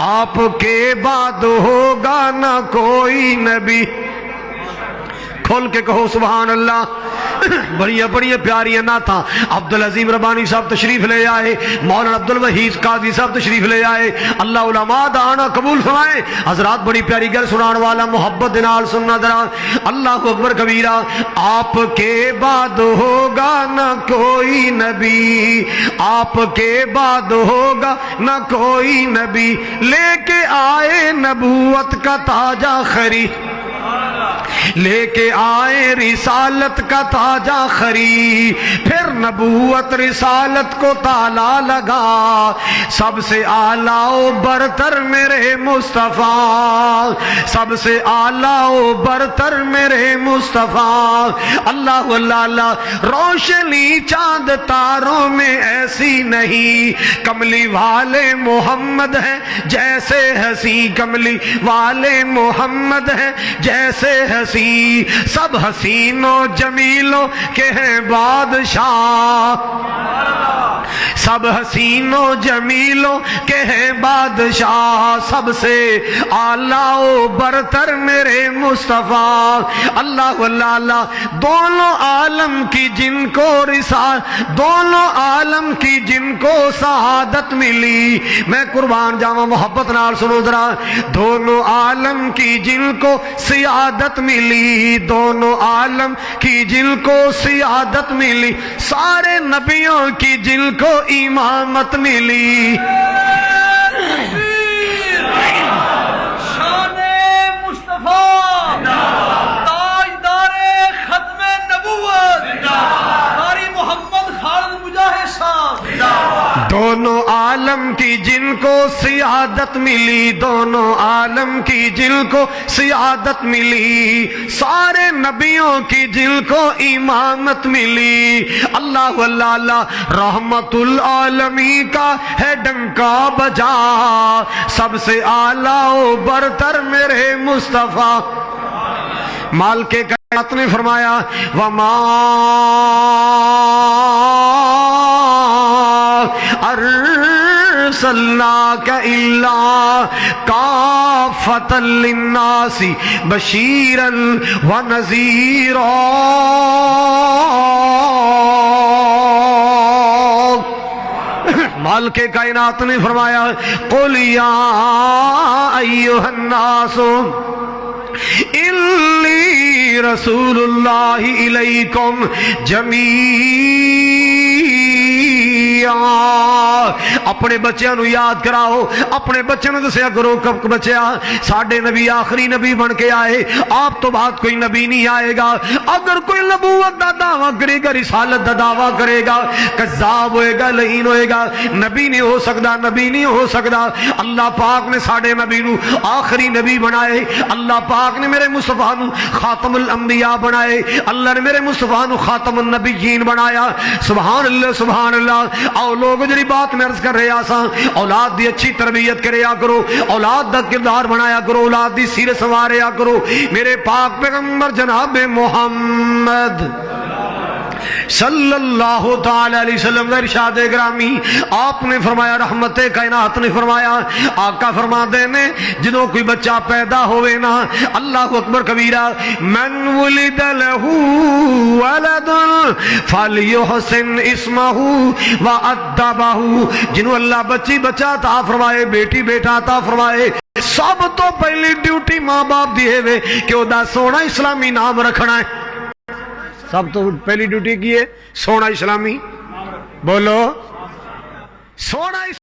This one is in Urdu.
آپ کے بعد ہوگا نہ کوئی نبی. کھول کے کہو سبحان اللہ. بڑی بڑی پیاری نعتاں عبدالعظیم ربانی صاحب تشریف لے آئے, مولانا عبدالوحید قاضی صاحب تشریف لے آئے. اللہ علماء دا آنا قبول فرمائے. حضرات بڑی پیاری گل سنان والا محبت دے نال سننا ذرا. اللہ اکبر کبیرہ. آپ کے بعد ہوگا نہ کوئی نبی, آپ کے بعد ہوگا نہ کوئی نبی, لے کے آئے نبوت کا تاجہ خری, لے کے آئے رسالت کا تاجہ خری. پھر نبوت رسالت کو تالا لگا, سب سے اعلیٰ و برتر میرے مصطفیٰ, سب سے اعلیٰ و برتر میرے مصطفیٰ. اللہ اللہ اللہ. روشنی چاند تاروں میں ایسی نہیں, کملی والے محمد ہیں جیسے ہنسی, کملی والے محمد ہیں جیسے ہنسی. سب حسینوں جمیلوں کے ہیں بادشاہ, سب حسینوں جمیلوں کے ہیں بادشاہ, سب سے اعلیٰ و برتر میرے مصطفیٰ. اللہ اللہ اللہ. دونوں عالم کی جن کو دونوں عالم کی جن کو سعادت ملی, میں قربان جاواں محبت نال سنو ذرا. دونوں عالم کی جن کو سعادت ملی, دونوں عالم کی جن کو سعادت ملی, سارے نبیوں کی جن کو امامت ملی. شان مصطفیٰ, تاجدار ختم نبوت, قاری محمد خالد مجاہد صاحب. دونوں عالم کی جن کو سعادت ملی, دونوں عالم کی جن کو سعادت ملی, سارے نبیوں کی جن کو امامت ملی. اللہ اللہ اللہ. رحمت العالمین کا ہے ڈنکا بجا, سب سے اعلیٰ و برتر میرے مصطفیٰ. مال کے کائنات نے فرمایا وما ارسلناک الا کافۃ للناس بشیرا ونذیرا. مال کے کائنات نے فرمایا قل یا ایھا الناس انی رسول اللہ الیکم جمیعا. اپنے بچیاں نو یاد کراؤ, اپنے بچوں نے دسیا کرو کب بچیا ساڈے نبی آخری نبی بن کے آئے, آپ تو بعد کوئی نبی نہیں آئے گا. اگر کوئی نبوت دا دعویٰ کرے گا, رسالت دا دعویٰ کرے گا, کذاب ہوئے گا, لعین ہوئے گا, نبی نہیں ہو سکتا, نبی نہیں ہو سکتا. اللہ پاک نے ساڈے نبی نو آخری نبی بنائے, اللہ پاک نے میرے مصطفیٰ نو خاتم الانبیاء بنائے, اللہ نے میرے مصطفیٰ نو خاتم النبیین بنایا. سبحان اللہ سبحان اللہ. او لوگ جڑی بات میں عرض کر رہے آساں, اولاد دی اچھی تربیت کریا کرو, اولاد دا کردار بنایا کرو, اولاد دی سیرت سنواریا کرو. میرے پاک پیغمبر جناب محمد صلی اللہ تعالی علیہ وسلم کا ارشاد گرامی, آپ نے فرمایا, رحمت کائنات نے فرمایا, آقا فرماتے ہیں جدوں کوئی بچہ پیدا ہوئے نا, اللہ اکبر کبیرہ, من ولد لہ ولد فلیحسن اسمہ وادبہ. جنوں اللہ بچی بچہ عطا فرمائے, بیٹی بیٹا عطا فرمائے, سب تو پہلی ڈیوٹی ماں باپ دی ہے کہ او دا سونا اسلامی نام رکھنا ہے. سب تو پہلی ڈیوٹی کی ہے سونا اسلامی, بولو سونا.